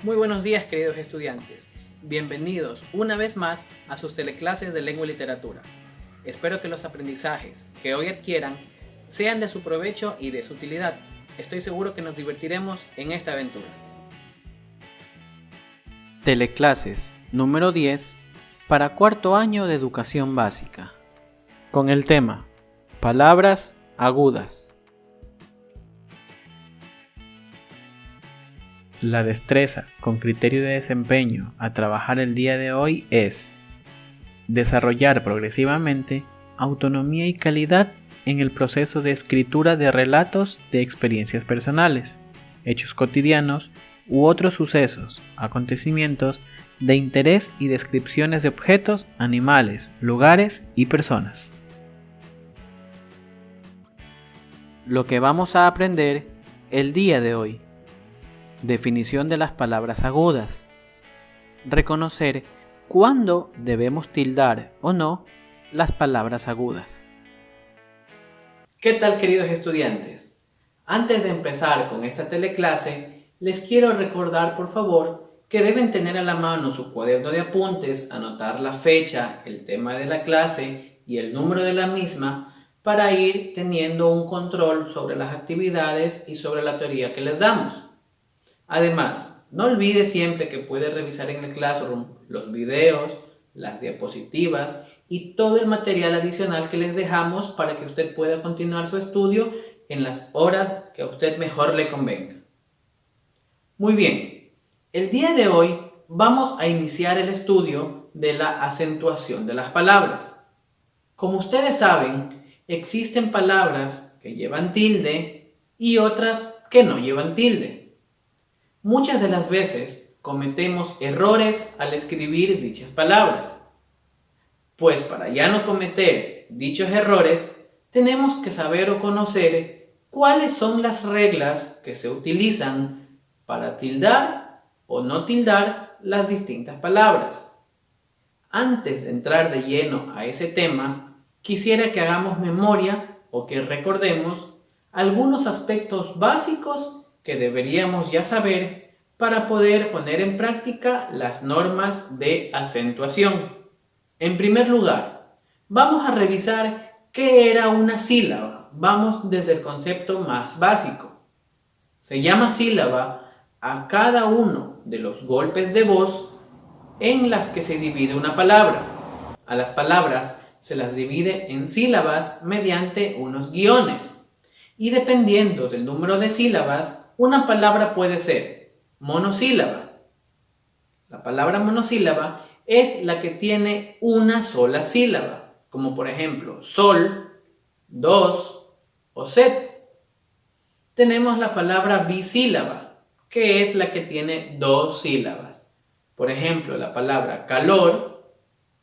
Muy buenos días, queridos estudiantes. Bienvenidos una vez más a sus teleclases de lengua y literatura. Espero que los aprendizajes que hoy adquieran sean de su provecho y de su utilidad. Estoy seguro que nos divertiremos en esta aventura. Teleclases número 10 para cuarto año de educación básica. Con el tema Palabras agudas. La destreza con criterio de desempeño a trabajar el día de hoy es desarrollar progresivamente autonomía y calidad en el proceso de escritura de relatos de experiencias personales, hechos cotidianos u otros sucesos, acontecimientos de interés y descripciones de objetos, animales, lugares y personas. Lo que vamos a aprender el día de hoy. Definición de las palabras agudas. Reconocer cuándo debemos tildar o no las palabras agudas. ¿Qué tal, queridos estudiantes? Antes de empezar con esta teleclase, les quiero recordar, por favor, que deben tener a la mano su cuaderno de apuntes, anotar la fecha, el tema de la clase y el número de la misma para ir teniendo un control sobre las actividades y sobre la teoría que les damos. Además, no olvide siempre que puede revisar en el Classroom los videos, las diapositivas y todo el material adicional que les dejamos para que usted pueda continuar su estudio en las horas que a usted mejor le convenga. Muy bien, el día de hoy vamos a iniciar el estudio de la acentuación de las palabras. Como ustedes saben, existen palabras que llevan tilde y otras que no llevan tilde. Muchas de las veces cometemos errores al escribir dichas palabras. Pues para ya no cometer dichos errores, tenemos que saber o conocer cuáles son las reglas que se utilizan para tildar o no tildar las distintas palabras. Antes de entrar de lleno a ese tema, quisiera que hagamos memoria o que recordemos algunos aspectos básicos que deberíamos ya saber para poder poner en práctica las normas de acentuación. En primer lugar, vamos a revisar qué era una sílaba. Vamos desde el concepto más básico. Se llama sílaba a cada uno de los golpes de voz en las que se divide una palabra. A las palabras se las divide en sílabas mediante unos guiones. Y dependiendo del número de sílabas, una palabra puede ser monosílaba. La palabra monosílaba es la que tiene una sola sílaba, como por ejemplo sol, dos o set. Tenemos la palabra bisílaba, que es la que tiene dos sílabas. Por ejemplo, la palabra calor,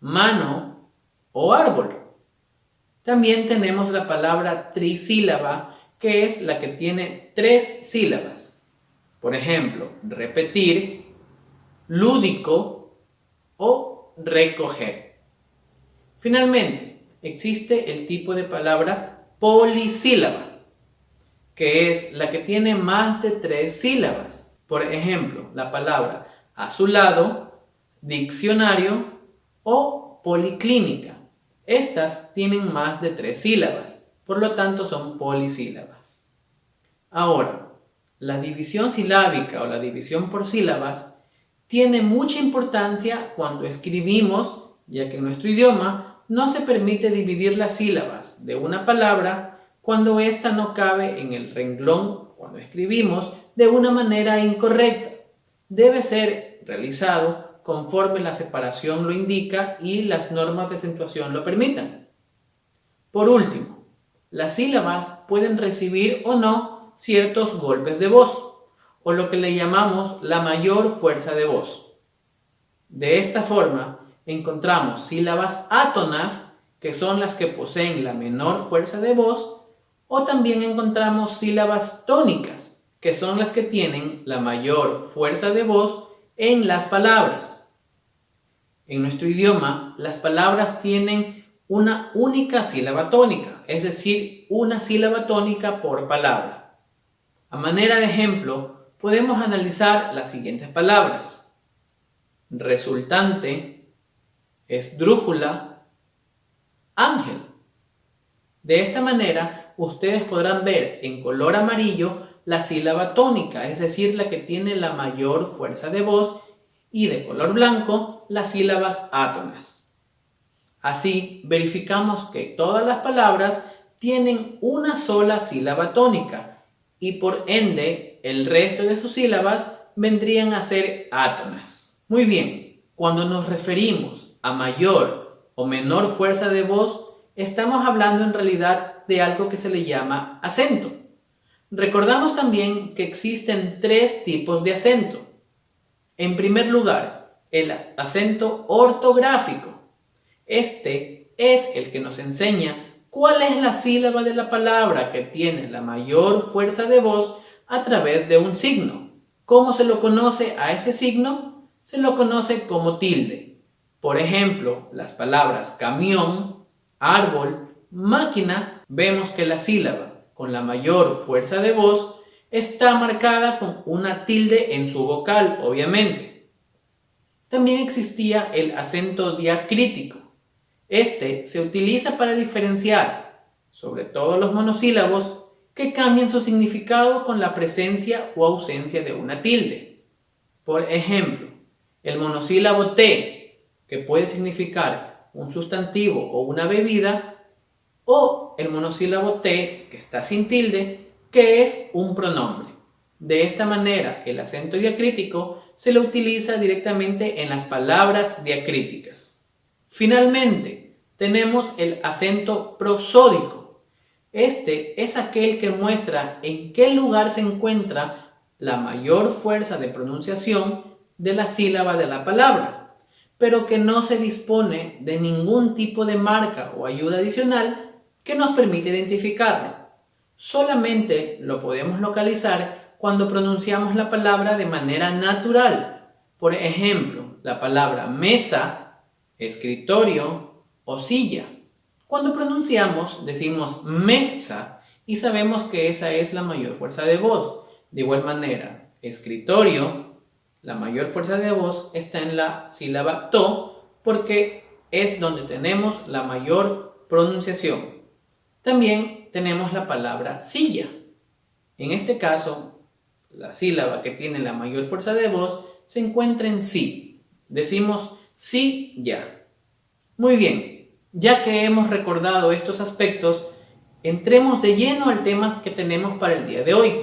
mano o árbol. También tenemos la palabra trisílaba, que es la que tiene tres sílabas. Por ejemplo, repetir, lúdico o recoger. Finalmente, existe el tipo de palabra polisílaba, que es la que tiene más de tres sílabas. Por ejemplo, la palabra azulado, diccionario o policlínica. Estas tienen más de tres sílabas. Por lo tanto, son polisílabas. Ahora, la división silábica o la división por sílabas tiene mucha importancia cuando escribimos, ya que en nuestro idioma no se permite dividir las sílabas de una palabra cuando ésta no cabe en el renglón cuando escribimos de una manera incorrecta. Debe ser realizado conforme la separación lo indica y las normas de acentuación lo permitan. Por último, las sílabas pueden recibir o no ciertos golpes de voz, o lo que le llamamos la mayor fuerza de voz. De esta forma, encontramos sílabas átonas, que son las que poseen la menor fuerza de voz, o también encontramos sílabas tónicas, que son las que tienen la mayor fuerza de voz en las palabras. En nuestro idioma, las palabras tienen una única sílaba tónica, es decir, una sílaba tónica por palabra. A manera de ejemplo, podemos analizar las siguientes palabras: resultante, esdrújula, ángel. De esta manera, ustedes podrán ver en color amarillo la sílaba tónica, es decir, la que tiene la mayor fuerza de voz, y de color blanco las sílabas átonas. Así, verificamos que todas las palabras tienen una sola sílaba tónica y por ende el resto de sus sílabas vendrían a ser átonas. Muy bien, cuando nos referimos a mayor o menor fuerza de voz, estamos hablando en realidad de algo que se le llama acento. Recordamos también que existen 3 tipos de acento. En primer lugar, el acento ortográfico. Este es el que nos enseña cuál es la sílaba de la palabra que tiene la mayor fuerza de voz a través de un signo. ¿Cómo se lo conoce a ese signo? Se lo conoce como tilde. Por ejemplo, las palabras camión, árbol, máquina, vemos que la sílaba con la mayor fuerza de voz está marcada con una tilde en su vocal, obviamente. También existía el acento diacrítico. Este se utiliza para diferenciar, sobre todo los monosílabos, que cambian su significado con la presencia o ausencia de una tilde. Por ejemplo, el monosílabo te, que puede significar un sustantivo o una bebida, o el monosílabo te, que está sin tilde, que es un pronombre. De esta manera, el acento diacrítico se lo utiliza directamente en las palabras diacríticas. Finalmente, tenemos el acento prosódico. Este es aquel que muestra en qué lugar se encuentra la mayor fuerza de pronunciación de la sílaba de la palabra, pero que no se dispone de ningún tipo de marca o ayuda adicional que nos permite identificarlo. Solamente lo podemos localizar cuando pronunciamos la palabra de manera natural. Por ejemplo, la palabra mesa, escritorio o silla. Cuando pronunciamos, decimos mesa y sabemos que esa es la mayor fuerza de voz. De igual manera, escritorio, la mayor fuerza de voz está en la sílaba to porque es donde tenemos la mayor pronunciación. También tenemos la palabra silla. En este caso, la sílaba que tiene la mayor fuerza de voz se encuentra en sí. Decimos sí, ya. Muy bien, ya que hemos recordado estos aspectos, entremos de lleno al tema que tenemos para el día de hoy.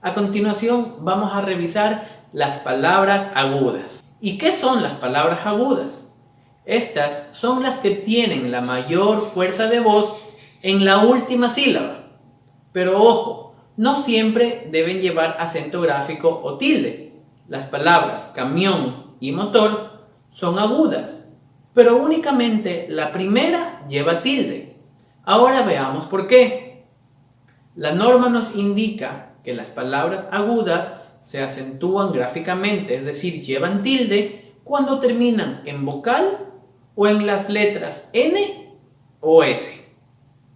A continuación vamos a revisar las palabras agudas. ¿Y qué son las palabras agudas? Estas son las que tienen la mayor fuerza de voz en la última sílaba. Pero ojo, no siempre deben llevar acento gráfico o tilde. Las palabras camión y motor son agudas, pero únicamente la primera lleva tilde. Ahora veamos por qué. La norma nos indica que las palabras agudas se acentúan gráficamente, es decir, llevan tilde cuando terminan en vocal o en las letras N o S.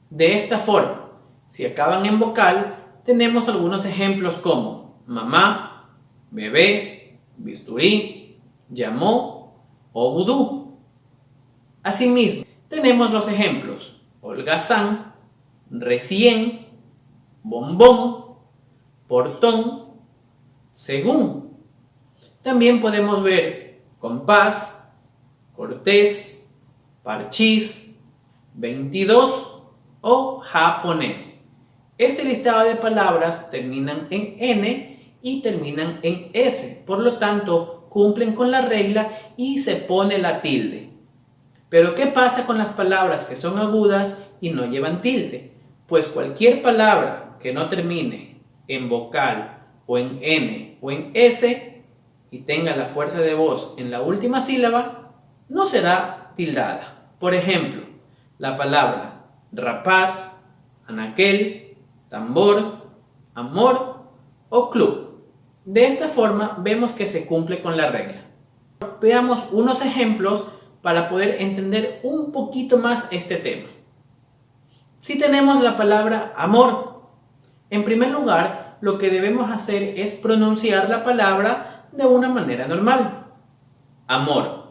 De esta forma, si acaban en vocal, tenemos algunos ejemplos como mamá, bebé, bisturí, llamó o vudú. Asimismo, tenemos los ejemplos holgazán, recién, bombón, portón, según. También podemos ver compás, cortés, parchís, 22 o japonés. Este listado de palabras terminan en N y terminan en S, por lo tanto cumplen con la regla y se pone la tilde. Pero ¿qué pasa con las palabras que son agudas y no llevan tilde? Pues cualquier palabra que no termine en vocal o en N o en S y tenga la fuerza de voz en la última sílaba, no será tildada. Por ejemplo, la palabra rapaz, anaquel, tambor, amor o club. De esta forma vemos que se cumple con la regla. Veamos unos ejemplos para poder entender un poquito más este tema. Si tenemos la palabra amor, en primer lugar Ahora, lo que debemos hacer es pronunciar la palabra de una manera normal. Amor.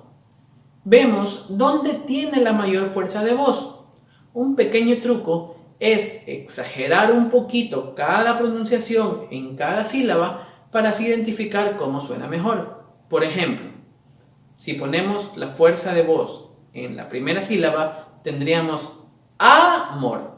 Vemos dónde tiene la mayor fuerza de voz. Un pequeño truco es exagerar un poquito cada pronunciación en cada sílaba para así identificar cómo suena mejor. Por ejemplo, si ponemos la fuerza de voz en la primera sílaba, tendríamos amor.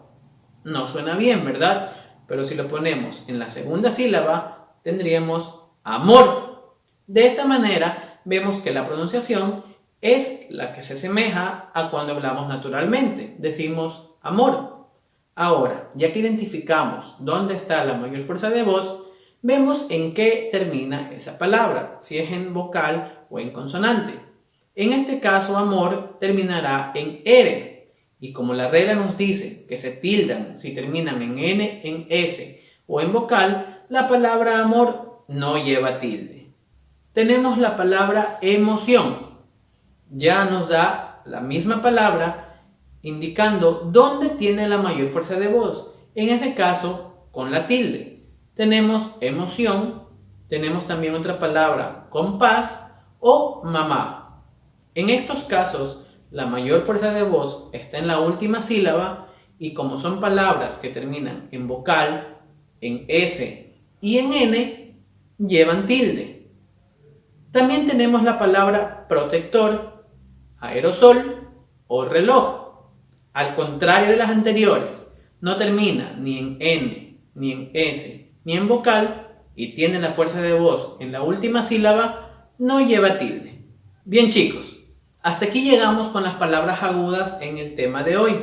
No suena bien, ¿verdad? Pero si lo ponemos en la segunda sílaba, tendríamos amor. De esta manera, vemos que la pronunciación es la que se asemeja a cuando hablamos naturalmente. Decimos amor. Ahora, ya que identificamos dónde está la mayor fuerza de voz, vemos en qué termina esa palabra, si es en vocal o en consonante. En este caso, amor terminará en R. Y como la regla nos dice que se tildan si terminan en N, en S o en vocal, la palabra amor no lleva tilde. Tenemos la palabra emoción. Ya nos da la misma palabra indicando dónde tiene la mayor fuerza de voz. En ese caso, con la tilde. Tenemos emoción, tenemos también otra palabra, compás o mamá. En estos casos, la mayor fuerza de voz está en la última sílaba y como son palabras que terminan en vocal, en S y en N, llevan tilde. También tenemos la palabra protector, aerosol o reloj. Al contrario de las anteriores, no termina ni en N, ni en S, ni en vocal y tiene la fuerza de voz en la última sílaba, no lleva tilde. Bien chicos, hasta aquí llegamos con las palabras agudas en el tema de hoy.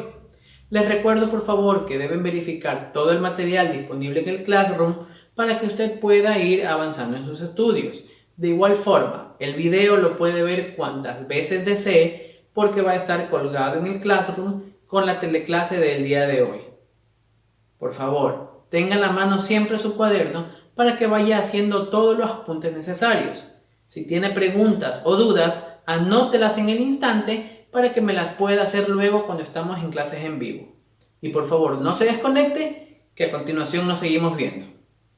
Les recuerdo por favor que deben verificar todo el material disponible en el Classroom para que usted pueda ir avanzando en sus estudios. De igual forma, el video lo puede ver cuantas veces desee porque va a estar colgado en el Classroom con la teleclase del día de hoy. Por favor, tenga a la mano siempre su cuaderno para que vaya haciendo todos los apuntes necesarios. Si tiene preguntas o dudas, anótelas en el instante para que me las pueda hacer luego cuando estamos en clases en vivo. Y por favor, no se desconecte, que a continuación nos seguimos viendo.